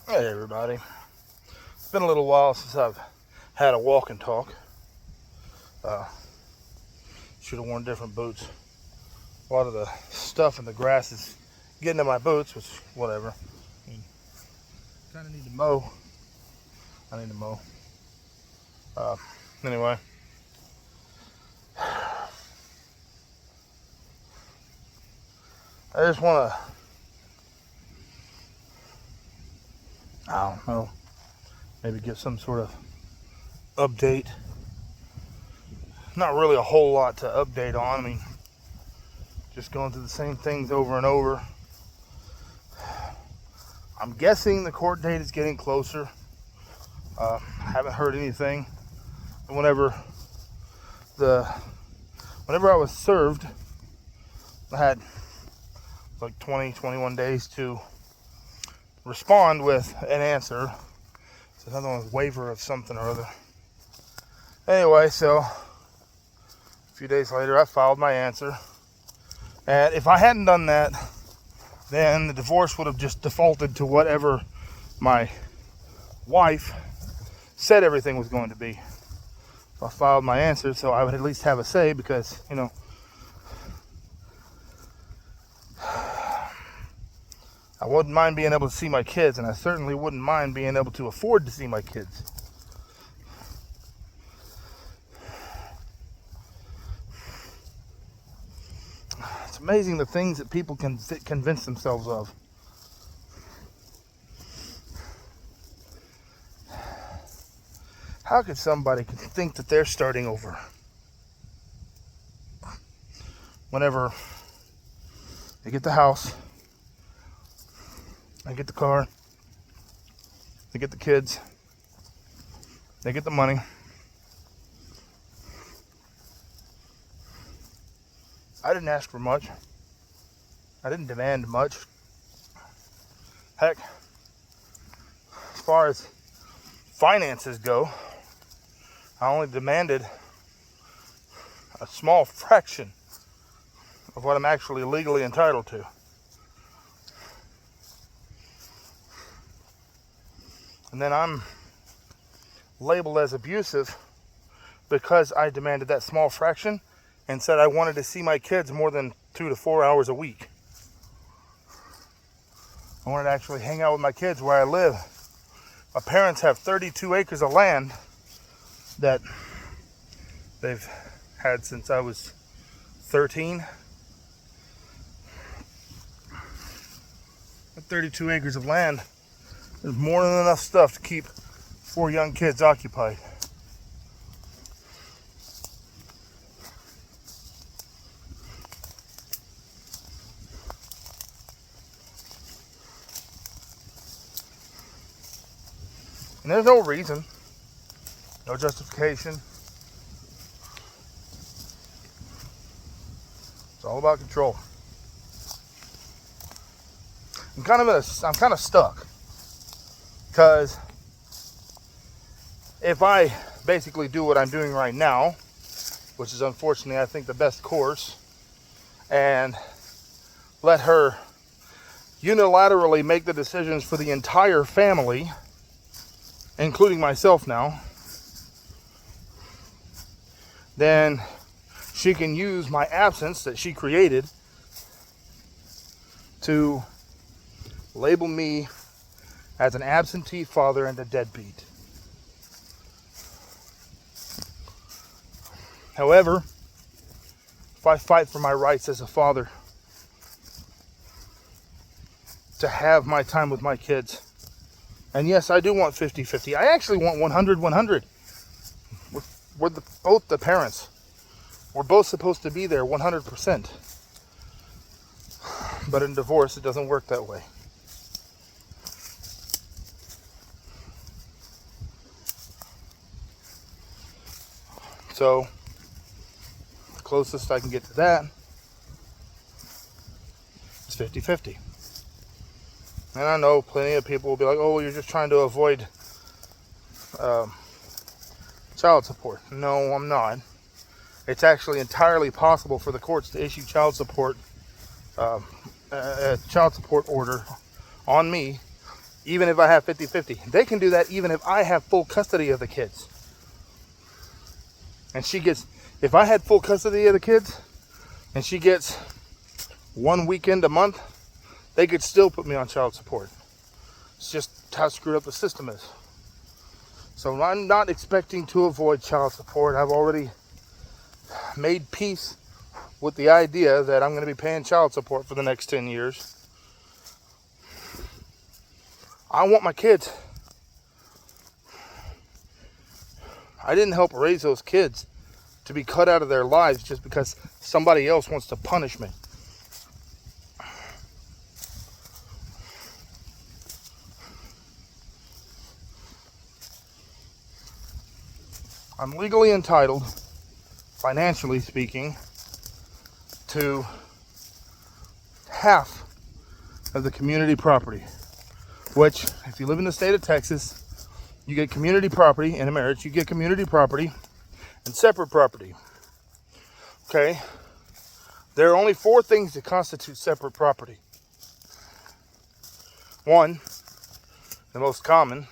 Hey everybody. It's been a little while since I've had a walk and talk. Should have worn different boots. A lot of the stuff in the grass is getting in my boots, which, whatever. Kind of need to mow. I need to mow. Anyway. I just want to, I don't know, maybe get some sort of update. Not really a whole lot to update on. I mean, just going through the same things over and over. I'm guessing the court date is getting closer. Haven't heard anything. And whenever I was served, I had like 21 days to respond with an answer. So another one was waiver of something or other. Anyway, so a few days later, I filed my answer. And if I hadn't done that, then the divorce would have just defaulted to whatever my wife said everything was going to be. So I filed my answer so I would at least have a say because, you know, I wouldn't mind being able to see my kids, and I certainly wouldn't mind being able to afford to see my kids. It's amazing the things that people can convince themselves of. How could somebody think that they're starting over whenever they get the house, they get the car, they get the kids, they get the money? I didn't ask for much. I didn't demand much. Heck, as far as finances go, I only demanded a small fraction of what I'm actually legally entitled to. And then I'm labeled as abusive because I demanded that small fraction and said I wanted to see my kids more than 2 to 4 hours a week. I wanted to actually hang out with my kids where I live. My parents have 32 acres of land that they've had since I was 13. 32 acres of land, there's more than enough stuff to keep 4 young kids occupied. And there's no reason, no justification. It's all about control. I'm kind of stuck, because if I basically do what I'm doing right now, which is unfortunately I think the best course, and let her unilaterally make the decisions for the entire family, including myself now, then she can use my absence that she created to label me as an absentee father and a deadbeat. However, if I fight for my rights as a father to have my time with my kids, and yes, I do want 50-50. I actually want 100-100. We're both the parents. We're both supposed to be there 100%. But in divorce, it doesn't work that way. So, the closest I can get to that is 50-50. And I know plenty of people will be like, oh, you're just trying to avoid child support. No, I'm not. It's actually entirely possible for the courts to issue child support order on me even if I have 50-50. They can do that even if I have full custody of the kids. And she gets, if I had full custody of the kids and she gets 1 weekend a month, they could still put me on child support. It's just how screwed up the system is. So I'm not expecting to avoid child support. I've already made peace with the idea that I'm going to be paying child support for the next 10 years. I want my kids. I didn't help raise those kids to be cut out of their lives just because somebody else wants to punish me. I'm legally entitled, financially speaking, to half of the community property, which, if you live in the state of Texas, you get community property in a marriage. You get community property and separate property. Okay? There are only 4 things that constitute separate property. 1, the most common,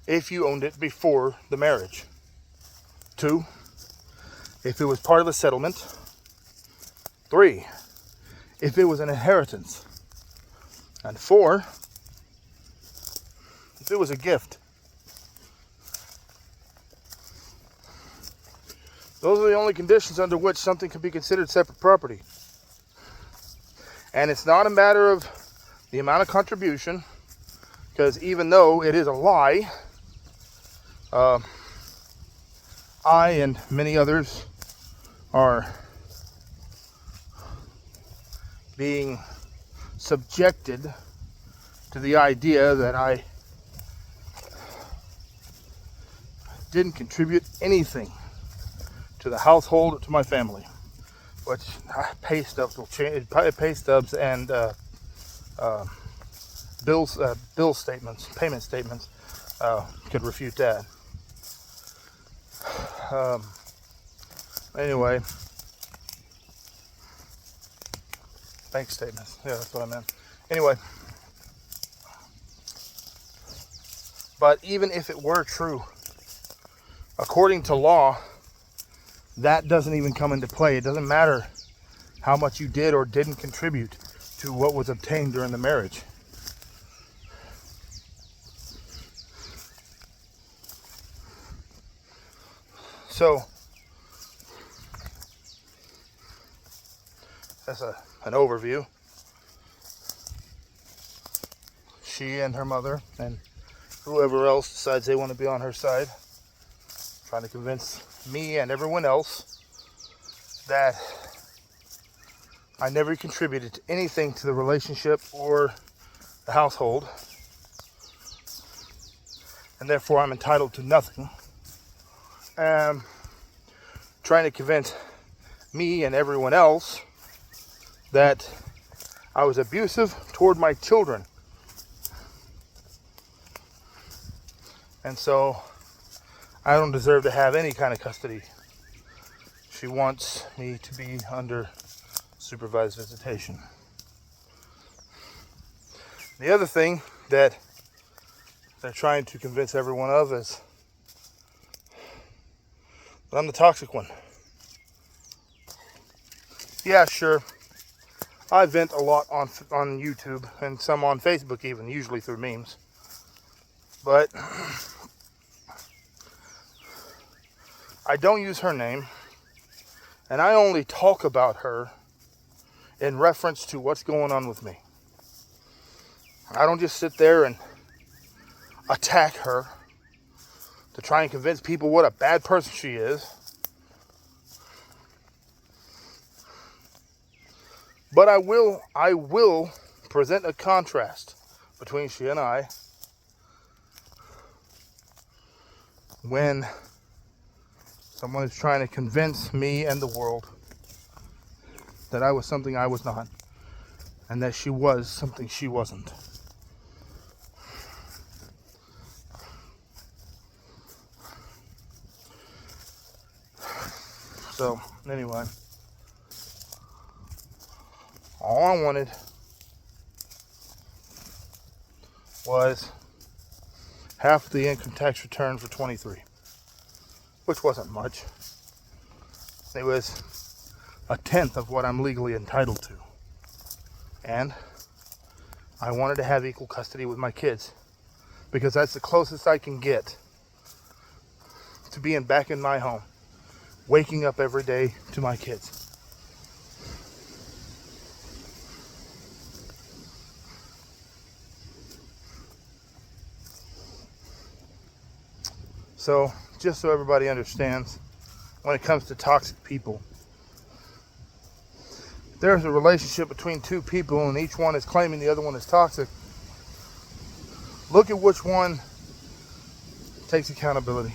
if you owned it before the marriage. 2, if it was part of a settlement. 3, if it was an inheritance. And 4, if it was a gift. Those are the only conditions under which something can be considered separate property. And it's not a matter of the amount of contribution, because even though it is a lie, I and many others are being subjected to the idea that I didn't contribute anything to the household or to my family, which pay stubs will change. Pay stubs and bill statements, payment statements, could refute that. Anyway, bank statements. Yeah, that's what I meant. Anyway, but even if it were true, according to law, that doesn't even come into play. It doesn't matter how much you did or didn't contribute to what was obtained during the marriage. So that's an overview. She and her mother and whoever else decides they want to be on her side, trying to convince me and everyone else that I never contributed to anything to the relationship or the household, and therefore I'm entitled to nothing. Trying to convince me and everyone else that I was abusive toward my children. And so I don't deserve to have any kind of custody. She wants me to be under supervised visitation. The other thing that they're trying to convince everyone of is that I'm the toxic one. Yeah, sure. I vent a lot on YouTube and some on Facebook even, usually through memes. But I don't use her name, and I only talk about her in reference to what's going on with me. I don't just sit there and attack her to try and convince people what a bad person she is. But I will present a contrast between she and I when someone is trying to convince me and the world that I was something I was not, and that she was something she wasn't. So, anyway, all I wanted was half the income tax return for 23, which wasn't much. It was a tenth of what I'm legally entitled to. And I wanted to have equal custody with my kids because that's the closest I can get to being back in my home, waking up every day to my kids. So, just so everybody understands, when it comes to toxic people, if there's a relationship between two people and each one is claiming the other one is toxic, look at which one takes accountability.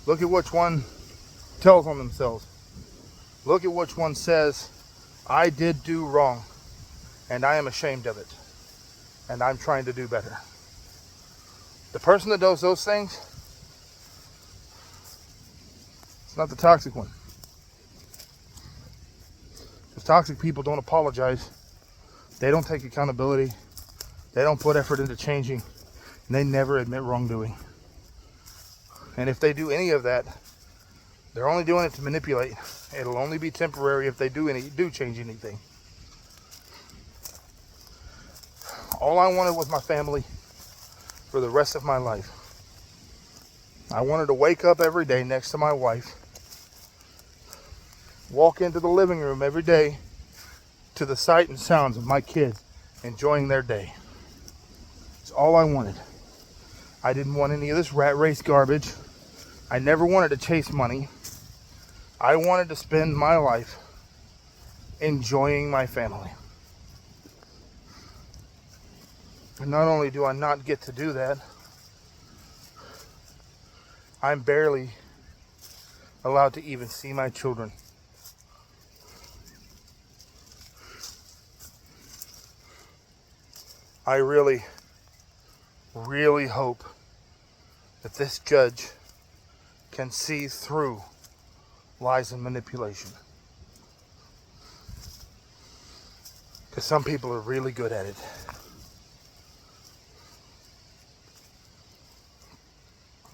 Look at which one tells on themselves. Look at which one says, I did do wrong, and I am ashamed of it, and I'm trying to do better. The person that does those things, it's not the toxic one. Because toxic people don't apologize. They don't take accountability. They don't put effort into changing. And they never admit wrongdoing. And if they do any of that, they're only doing it to manipulate. It'll only be temporary if they do change anything. All I wanted was my family for the rest of my life. I wanted to wake up every day next to my wife, walk into the living room every day to the sight and sounds of my kids enjoying their day. It's all I wanted. I didn't want any of this rat race garbage. I never wanted to chase money. I wanted to spend my life enjoying my family. And not only do I not get to do that, I'm barely allowed to even see my children. I really, really hope that this judge can see through lies and manipulation. Because some people are really good at it.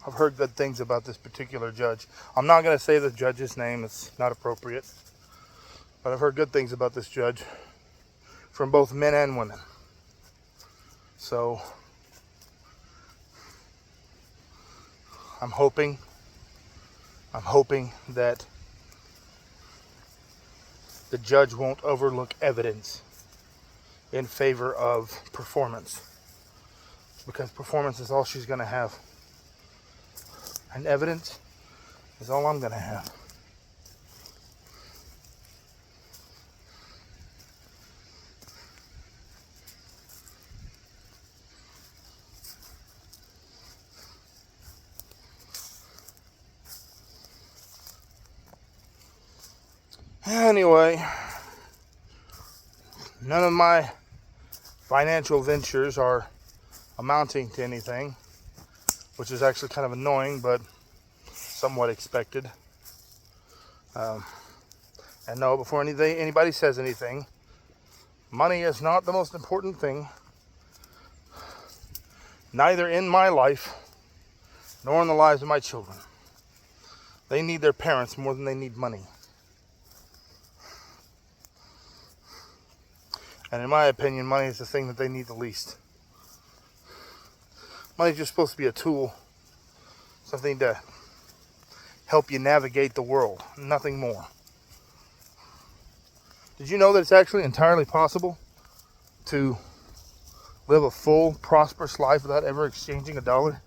I've heard good things about this particular judge. I'm not going to say the judge's name, it's not appropriate. But I've heard good things about this judge from both men and women. So, I'm hoping that the judge won't overlook evidence in favor of performance. Because performance is all she's going to have. And evidence is all I'm going to have. Anyway, none of my financial ventures are amounting to anything, which is actually kind of annoying, but somewhat expected. And no, before anybody says anything, money is not the most important thing, neither in my life nor in the lives of my children. They need their parents more than they need money. And in my opinion, money is the thing that they need the least. Money is just supposed to be a tool, something to help you navigate the world, nothing more. Did you know that it's actually entirely possible to live a full, prosperous life without ever exchanging a dollar?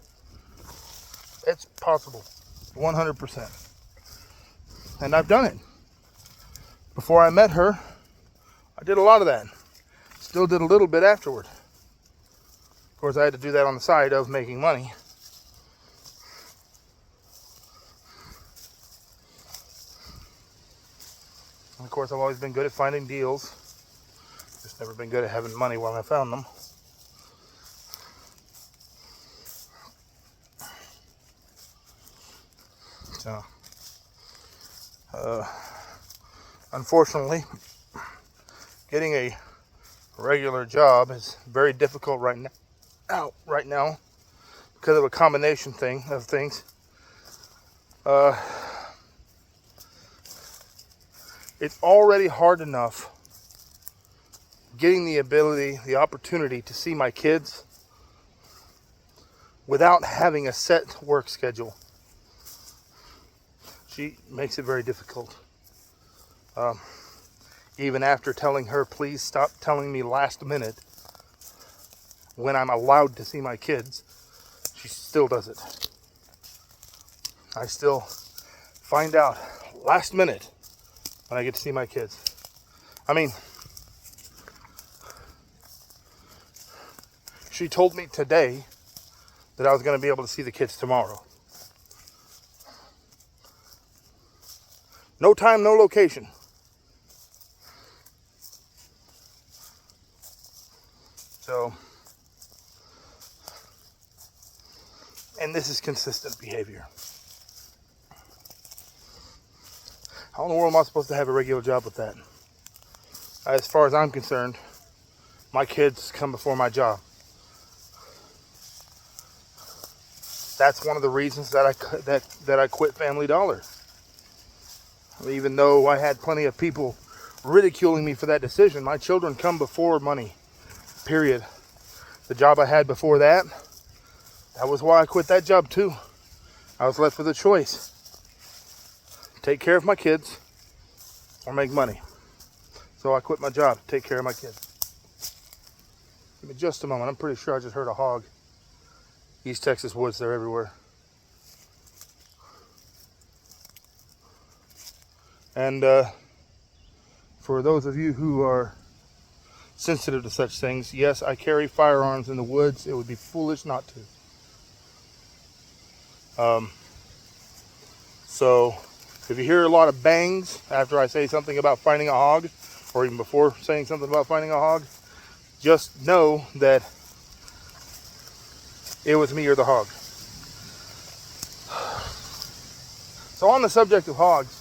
It's possible, 100%. And I've done it. Before I met her, I did a lot of that. Still did a little bit afterward. Of course, I had to do that on the side of making money. And of course, I've always been good at finding deals. Just never been good at having money while I found them. So, unfortunately, getting a regular job is very difficult right now. out right now because of a combination of things. It's already hard enough getting the opportunity to see my kids without having a set work schedule. She makes it very difficult. Even after telling her, please stop telling me last minute when I'm allowed to see my kids, she still does it. I still find out last minute when I get to see my kids. I mean, she told me today that I was going to be able to see the kids tomorrow. No time, no location. So, and this is consistent behavior. How in the world am I supposed to have a regular job with that? As far as I'm concerned, my kids come before my job. That's one of the reasons that I quit Family Dollar. Even though I had plenty of people ridiculing me for that decision, my children come before money. Period. The job I had before that was why I quit that job too. I was left with a choice. Take care of my kids or make money. So I quit my job to take care of my kids. Give me just a moment. I'm pretty sure I just heard a hog. East Texas woods, they're everywhere. And for those of you who are sensitive to such things, yes, I carry firearms in the woods. It would be foolish not to. So if you hear a lot of bangs after I say something about finding a hog, or even before saying something about finding a hog, just know that it was me or the hog. So on the subject of hogs,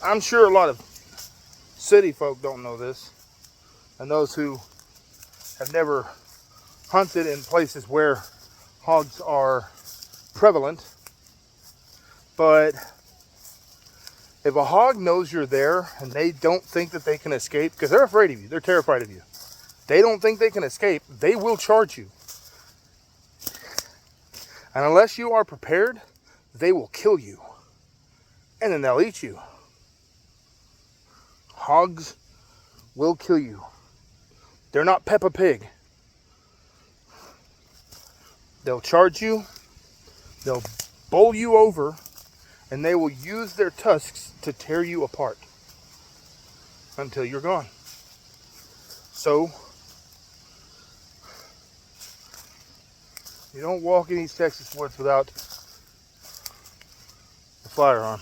I'm sure a lot of city folk don't know this, and those who have never hunted in places where hogs are prevalent, but if a hog knows you're there and they don't think that they can escape, because they're afraid of you, they're terrified of you, they don't think they can escape, they will charge you. And unless you are prepared, they will kill you. And then they'll eat you. Hogs will kill you. They're not Peppa Pig. They'll charge you, they'll bowl you over, and they will use their tusks to tear you apart until you're gone. So, you don't walk in East Texas woods without a firearm.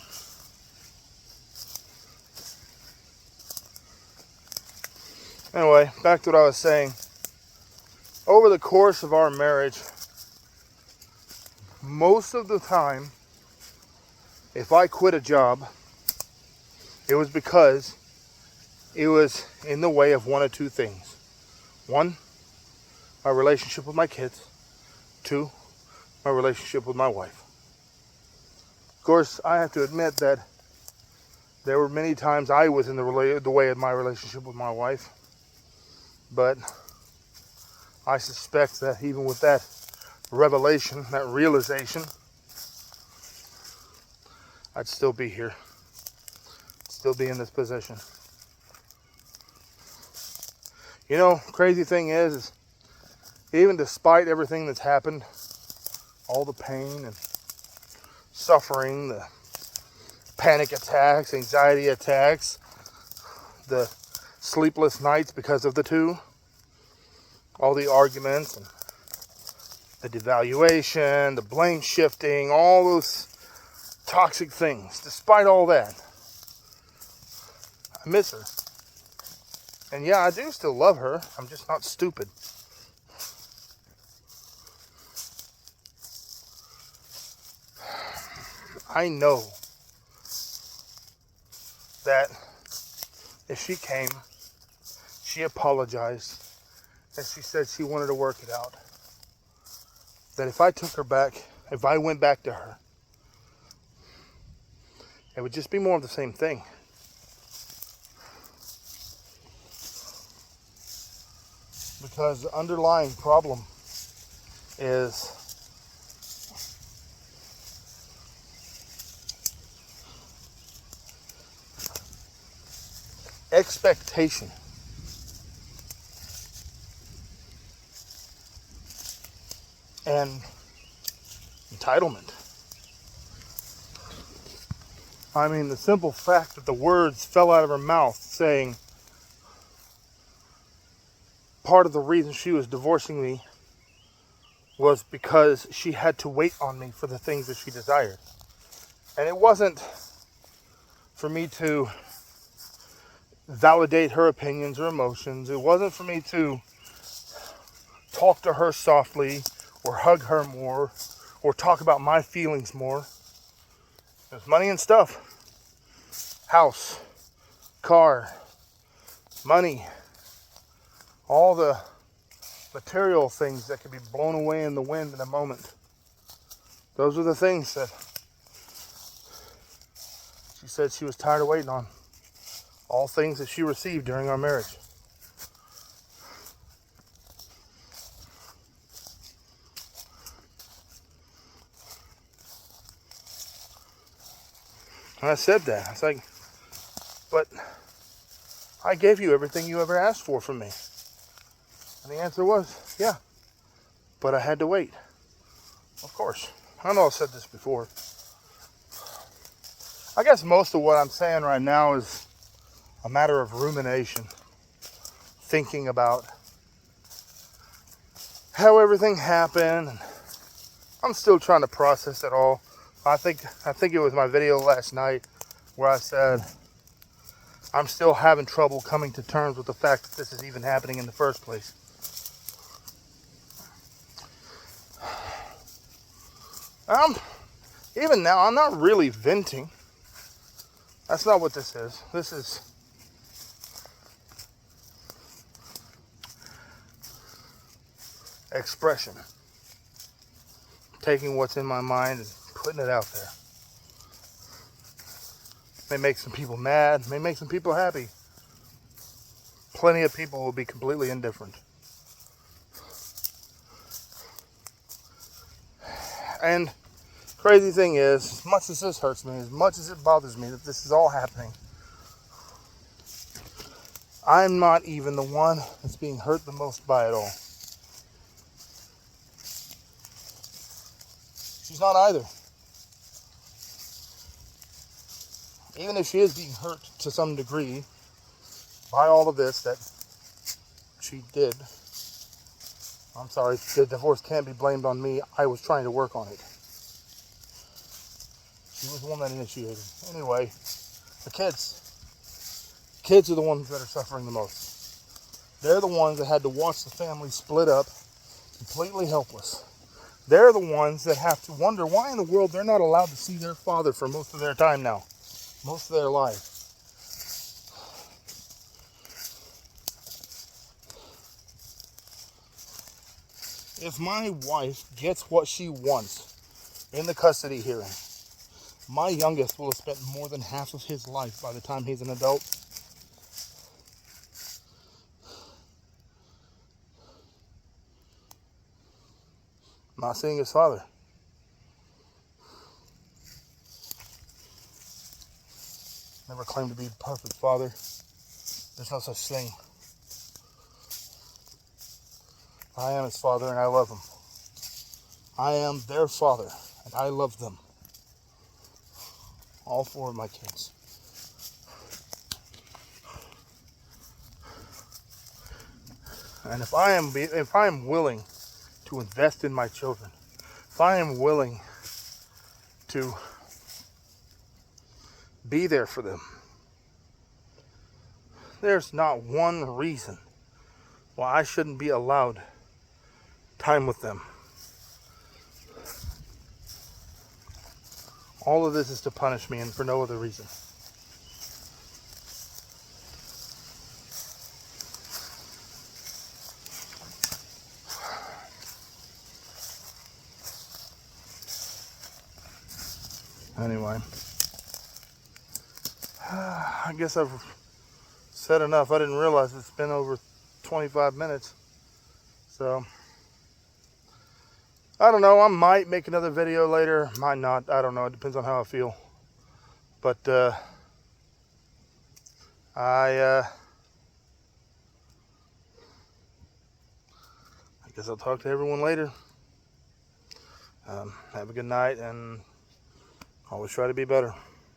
Anyway, back to what I was saying. Over the course of our marriage, most of the time, if I quit a job, it was because it was in the way of one of two things. One, my relationship with my kids. Two, my relationship with my wife. Of course, I have to admit that there were many times I was in the way of my relationship with my wife. But I suspect that even with that revelation, that realization, I'd still be here. Still be in this position. You know, crazy thing is even despite everything that's happened, all the pain and suffering, the panic attacks, anxiety attacks, the sleepless nights because of the two, all the arguments and the devaluation, the blame shifting, all those toxic things. Despite all that, I miss her. And yeah, I do still love her. I'm just not stupid. I know that if she came, she apologized, And she said she wanted to work it out. That if I took her back, if I went back to her, it would just be more of the same thing. Because the underlying problem is expectation. And entitlement. I mean, the simple fact that the words fell out of her mouth saying part of the reason she was divorcing me was because she had to wait on me for the things that she desired. And it wasn't for me to validate her opinions or emotions. It wasn't for me to talk to her softly or hug her more or talk about my feelings more. There's money and stuff. House, car, money, all the material things that could be blown away in the wind in a moment. Those are the things that she said she was tired of waiting on. All things that she received during our marriage. And I said that. I was like, but I gave you everything you ever asked for from me. And the answer was, yeah, but I had to wait. Of course. I know I've said this before. I guess most of what I'm saying right now is a matter of rumination. Thinking about how everything happened. And I'm still trying to process it all. I think it was my video last night where I said I'm still having trouble coming to terms with the fact that this is even happening in the first place. Even now, I'm not really venting. That's not what this is. This is expression. Taking what's in my mind and putting it out there. May make some people mad, may make some people happy. Plenty of people will be completely indifferent. And crazy thing is, as much as this hurts me, as much as it bothers me that this is all happening, I'm not even the one that's being hurt the most by it all. She's not either. Even if she is being hurt to some degree by all of this that she did, I'm sorry, the divorce can't be blamed on me. I was trying to work on it. She was the one that initiated. Anyway, the kids are the ones that are suffering the most. They're the ones that had to watch the family split up, completely helpless. They're the ones that have to wonder why in the world they're not allowed to see their father for most of their time now. Most of their life. If my wife gets what she wants in the custody hearing, my youngest will have spent more than half of his life by the time he's an adult. Not seeing his father. Never claimed to be the perfect father. There's no such thing. I am his father and I love him. I am their father and I love them. All four of my kids. And if I am willing to invest in my children, if I am willing to be there for them, there's not one reason why I shouldn't be allowed time with them. All of this is to punish me and for no other reason. Anyway, I guess I've said enough. I didn't realize it's been over 25 minutes. So, I don't know. I might make another video later. Might not. I don't know. It depends on how I feel. But, I guess I'll talk to everyone later. Have a good night, and always try to be better.